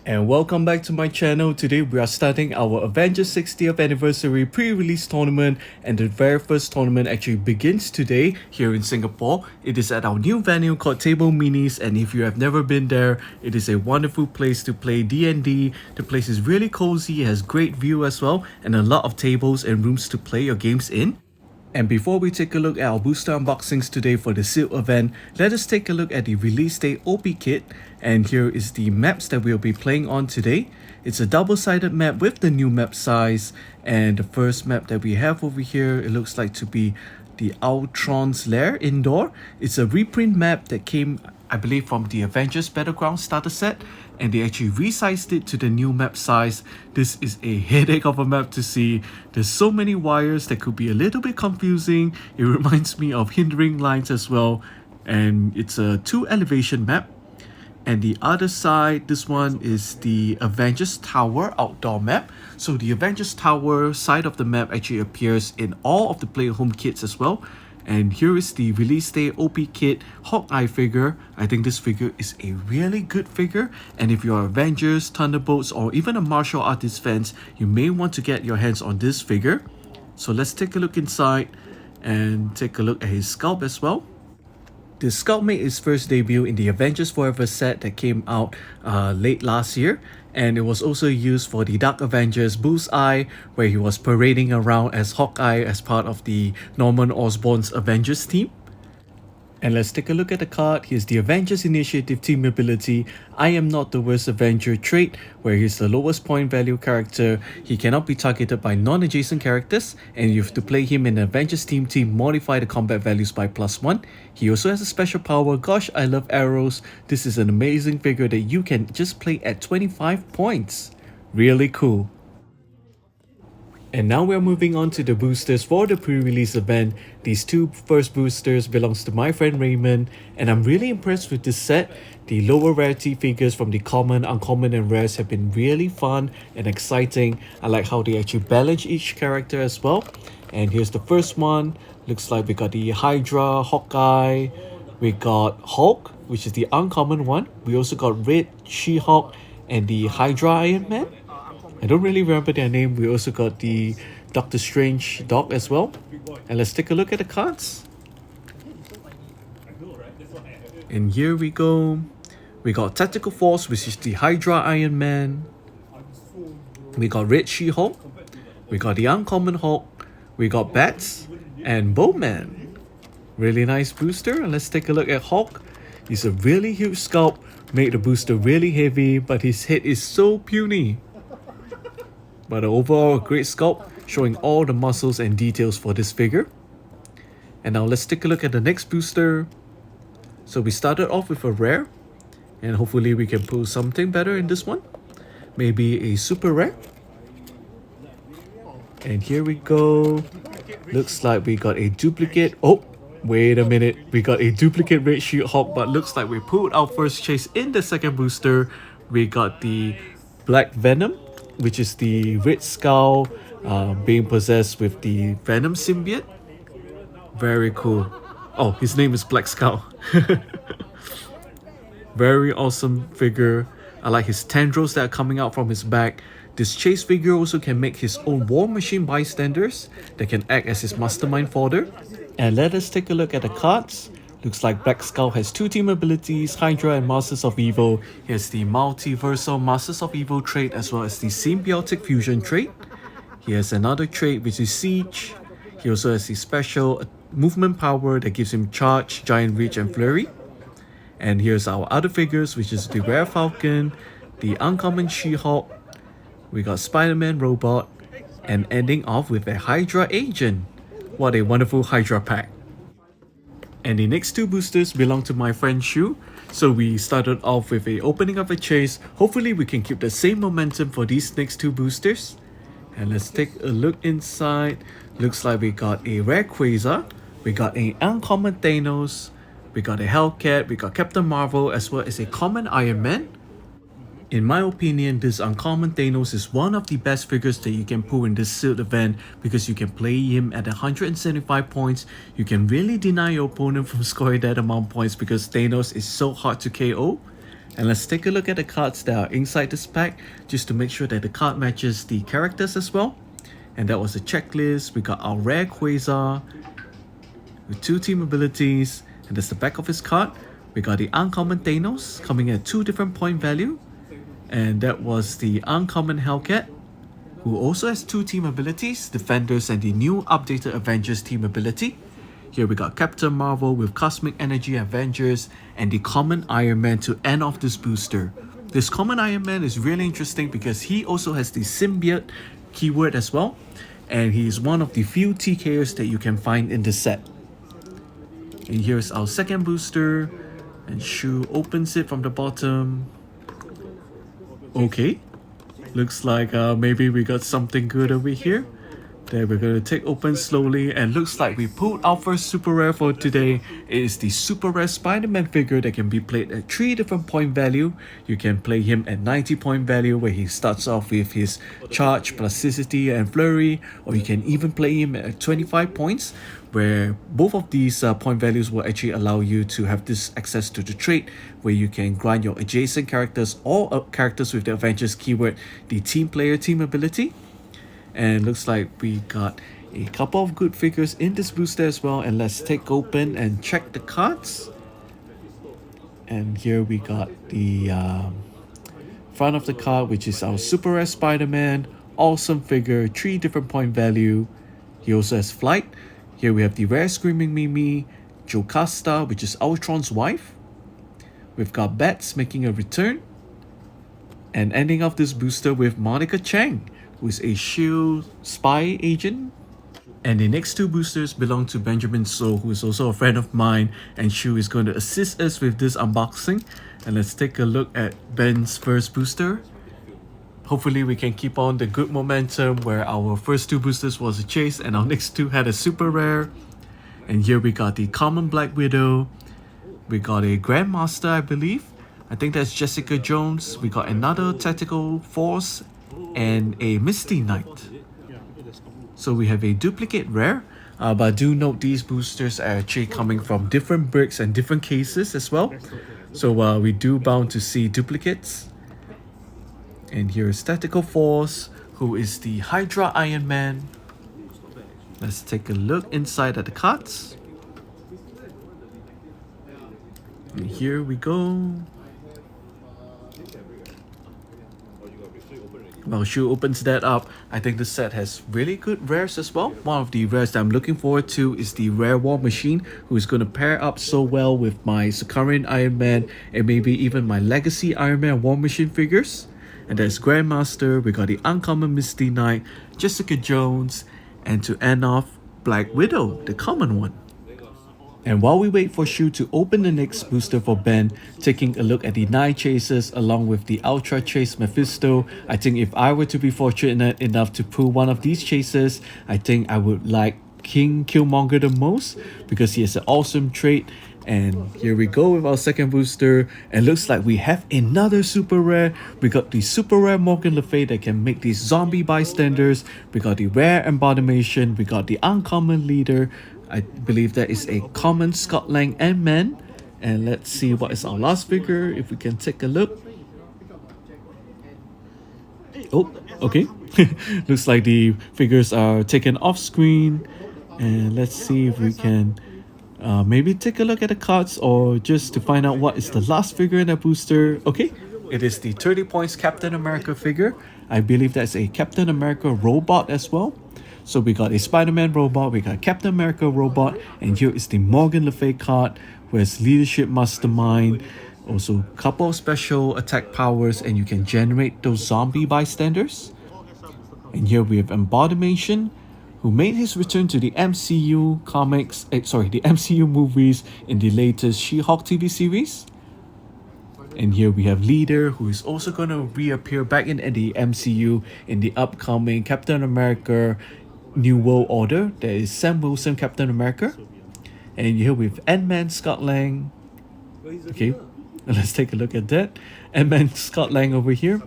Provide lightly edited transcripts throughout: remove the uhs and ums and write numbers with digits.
And welcome back to my channel. Today we are starting our Avengers 60th anniversary pre-release tournament, and the very first tournament actually begins today here in Singapore. It is at our new venue called Table Minis, and if you have never been there, it is a wonderful place to play D&D. The place is really cozy, has great view as well, and a lot of tables and rooms to play your games in. And before we take a look at our booster unboxings today for the sealed event, let us take a look at the release date OP kit. And here is the maps that we'll be playing on today. It's a double-sided map with the new map size, and the first map that we have over here, it looks like to be the Ultron's Lair indoor. It's a reprint map that came, I believe, from the Avengers Battleground starter set, and they actually resized it to the new map size. This is a headache of a map to see. There's so many wires that could be a little bit confusing. It reminds me of hindering lines as well, and it's a 2 elevation map. And the other side, this one is the Avengers Tower outdoor map. So the Avengers Tower side of the map actually appears in all of the player home kits as well. And here is the release day OP kit Hawkeye figure. I think this figure is a really good figure, and if you're Avengers, Thunderbolts, or even a martial artist fans, you may want to get your hands on this figure. So let's take a look inside and take a look at his sculpt as well. The sculpt made its first debut in the Avengers Forever set that came out late last year, and it was also used for the Dark Avengers Bullseye, where he was parading around as Hawkeye as part of the Norman Osborn's Avengers team. And let's take a look at the card. Here's the Avengers Initiative team ability, I am not the worst Avenger trait, where he's the lowest point value character. He cannot be targeted by non-adjacent characters, and you have to play him in the Avengers team to modify the combat values by +1. He also has a special power, Gosh I Love Arrows. This is an amazing figure that you can just play at 25 points. Really cool. And now we're moving on to the boosters for the pre-release event. These two first boosters belongs to my friend Raymond, and I'm really impressed with this set. The lower rarity figures from the common, uncommon, and rares have been really fun and exciting. I like how they actually balance each character as well. And here's the first one. Looks like we got the Hydra, Hawkeye, we got Hulk, which is the uncommon one. We also got Red She-Hulk and the Hydra Iron Man. I don't really remember their name. We also got the Doctor Strange dog as well. And let's take a look at the cards. And here we go. We got Tactical Force, which is the Hydra Iron Man. We got Red She-Hulk. We got the Uncommon Hulk. We got Bats and Bowman. Really nice booster. And let's take a look at Hulk. He's a really huge sculpt. Made the booster really heavy, but his head is so puny. But overall, a great sculpt, showing all the muscles and details for this figure. And now let's take a look at the next booster. So we started off with a rare, and hopefully we can pull something better in this one. Maybe a super rare. And here we go. Looks like we got a duplicate. Oh, wait a minute. We got a duplicate Red She-Hulk, but looks like we pulled our first chase in the second booster. We got the Black Venom, which is the Red Skull being possessed with the Venom symbiote. Very cool. Oh, his name is Black Skull. Very awesome figure. I like his tendrils that are coming out from his back. This chase figure also can make his own War Machine bystanders that can act as his mastermind fodder. And let us take a look at the cards. Looks like Black Skull has 2 team abilities, Hydra and Masters of Evil. He has the Multiversal Masters of Evil trait as well as the Symbiotic Fusion trait. He has another trait which is Siege. He also has the special movement power that gives him Charge, Giant Reach, and Flurry. And here's our other figures, which is the Rare Falcon, the Uncommon She-Hulk. We got Spider-Man Robot, and ending off with a Hydra Agent. What a wonderful Hydra pack. And the next 2 boosters belong to my friend Shu. So we started off with a opening of a chase. Hopefully we can keep the same momentum for these next 2 boosters. And let's take a look inside. Looks like we got a rare Quasar. We got a uncommon Thanos. We got a Hellcat. We got Captain Marvel as well as a common Iron Man. In my opinion, this uncommon Thanos is one of the best figures that you can pull in this sealed event because you can play him at 175 points. You can really deny your opponent from scoring that amount of points because Thanos is so hard to KO. And let's take a look at the cards that are inside this pack, just to make sure that the card matches the characters as well. And that was the checklist. We got our rare Quasar with 2 team abilities, and that's the back of his card. We got the uncommon Thanos coming at 2 different point value, and that was the uncommon Hellcat, who also has 2 team abilities, Defenders and the new updated Avengers team ability. Here we got Captain Marvel with Cosmic Energy Avengers and the common Iron Man to end off this booster. This common Iron Man is really interesting because he also has the symbiote keyword as well, and he is one of the few TKers that you can find in the set. And here's our second booster, and Shu opens it from the bottom. Okay, looks like maybe we got something good over here that we're going to take open slowly, and looks like we pulled our first super rare for today. It is the super rare Spider-Man figure that can be played at 3 different point value. You can play him at 90 point value, where he starts off with his charge, plasticity and flurry, or you can even play him at 25 points, where both of these point values will actually allow you to have this access to the trait, where you can grind your adjacent characters or characters with the Avengers keyword, the team player team ability. And looks like we got a couple of good figures in this booster as well, and let's take open and check the cards. And here we got the front of the card, which is our super rare Spider-Man, awesome figure, 3 different point value. He also has flight. Here we have the rare Screaming Mimi, Jocasta, which is Ultron's wife. We've got Bats making a return, and ending off this booster with Monica Chang, who is a SHIELD spy agent. And the next 2 boosters belong to Benjamin So, who is also a friend of mine, and Shu is going to assist us with this unboxing. And let's take a look at Ben's first booster. Hopefully we can keep on the good momentum where our first 2 boosters was a chase and our next 2 had a super rare. And here we got the common Black Widow. We got a Grandmaster, I believe. I think that's Jessica Jones. We got another Tactical Force and a Misty Knight. So we have a duplicate rare, but do note these boosters are actually coming from different bricks and different cases as well. So we do bound to see duplicates. And here is Tactical Force, who is the Hydra Iron Man. Let's take a look inside at the cards. And here we go. While Shu opens that up, I think the set has really good rares as well. One of the rares that I'm looking forward to is the rare War Machine, who is going to pair up so well with my Sakarian Iron Man and maybe even my Legacy Iron Man War Machine figures. And that's Grandmaster. We got the uncommon Misty Knight, Jessica Jones, and to end off, Black Widow, the common one. And while we wait for Shu to open the next booster for Ben, taking a look at the 9 chases along with the Ultra Chase Mephisto, I think if I were to be fortunate enough to pull one of these chases, I think I would like King Killmonger the most, because he has an awesome trait. And here we go with our second booster, and looks like we have another super rare. We got the super rare Morgan Le Fay that can make these zombie bystanders. We got the rare Embodimation. We got the uncommon leader. I believe that is a common Scott Lang Ant-Man. And let's see what is our last figure, if we can take a look. Oh, okay. Looks like the figures are taken off screen. And let's see if we can maybe take a look at the cards, or just to find out what is the last figure in that booster. Okay, it is the 30 points Captain America figure. I believe that's a Captain America robot as well. So we got a Spider-Man robot, we got Captain America robot, and here is the Morgan Le Fay card, who has Leadership Mastermind, also a couple of special attack powers, and you can generate those zombie bystanders. And here we have Embodimation, who made his return to the MCU comics, the MCU movies in the latest She-Hulk TV series. And here we have Leader, who is also going to reappear back in the MCU in the upcoming Captain America New World Order. There is Sam Wilson Captain America. And here we have Ant-Man Scott Lang. Okay, let's take a look at that. Ant-Man Scott Lang over here.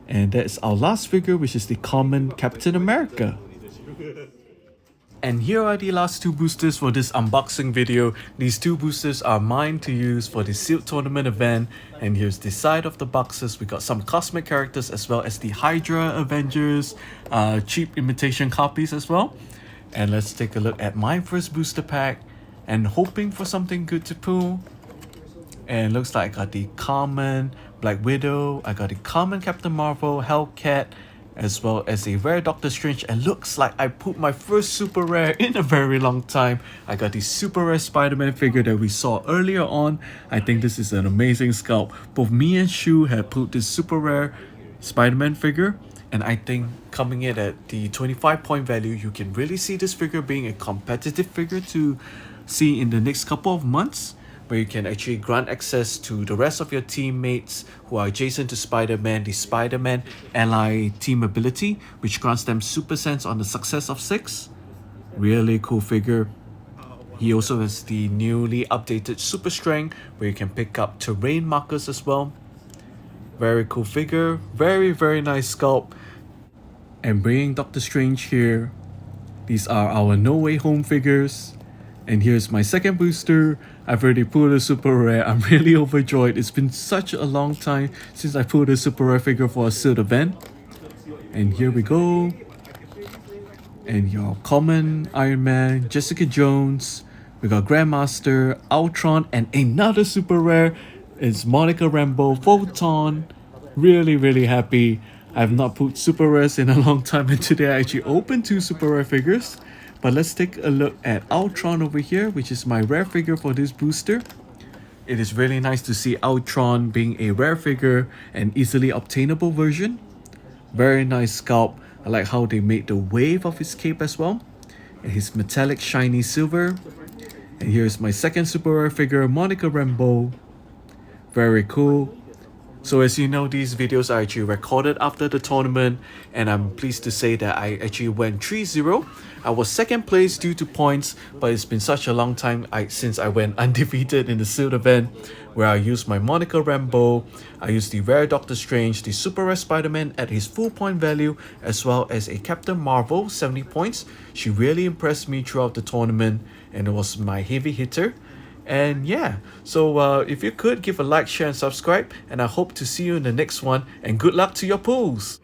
And that's our last figure, which is the common Captain America. And here are the last two boosters for this unboxing video. These two boosters are mine to use for the sealed tournament event. And here's the side of the boxes. We got some cosmic characters as well as the Hydra Avengers, cheap imitation copies as well. And let's take a look at my first booster pack and hoping for something good to pull. And looks like I got the common Black Widow, I got the common Captain Marvel, Hellcat, as well as a rare Doctor Strange, and looks like I put my first super rare in a very long time. I got the super rare Spider-Man figure that we saw earlier on. I think this is an amazing sculpt. Both me and Shu had put this super rare Spider-Man figure, and I think coming in at the 25 point value, you can really see this figure being a competitive figure to see in the next couple of months, where you can actually grant access to the rest of your teammates who are adjacent to Spider-Man, the Spider-Man ally team ability, which grants them super sense on the success of 6. Really cool figure. He also has the newly updated super strength, where you can pick up terrain markers as well. Very cool figure, very nice sculpt. And bringing Doctor Strange here, these are our No Way Home figures. And here's my second booster. I've already pulled a super rare. I'm really overjoyed. It's been such a long time since I pulled a super rare figure for a sealed event. And here we go. And your common Iron Man, Jessica Jones. We got Grandmaster, Ultron, and another super rare. It's Monica Rambeau, Photon. Really happy. I have not pulled super rares in a long time, and today I actually opened 2 super rare figures. But let's take a look at Ultron over here, which is my rare figure for this booster. It is really nice to see Ultron being a rare figure and easily obtainable version. Very nice sculpt. I like how they made the wave of his cape as well. And his metallic shiny silver. And here's my second super rare figure, Monica Rambeau. Very cool. So as you know, these videos are actually recorded after the tournament, and I'm pleased to say that I actually went 3-0. I was second place due to points, but it's been such a long time since I went undefeated in the sealed event, where I used my Monica Rambeau, I used the rare Doctor Strange, the super rare Spider-Man at his full point value, as well as a Captain Marvel 70 points. She really impressed me throughout the tournament, and it was my heavy hitter. And yeah, so if you could give a like, share and subscribe, and I hope to see you in the next one, and good luck to your pulls.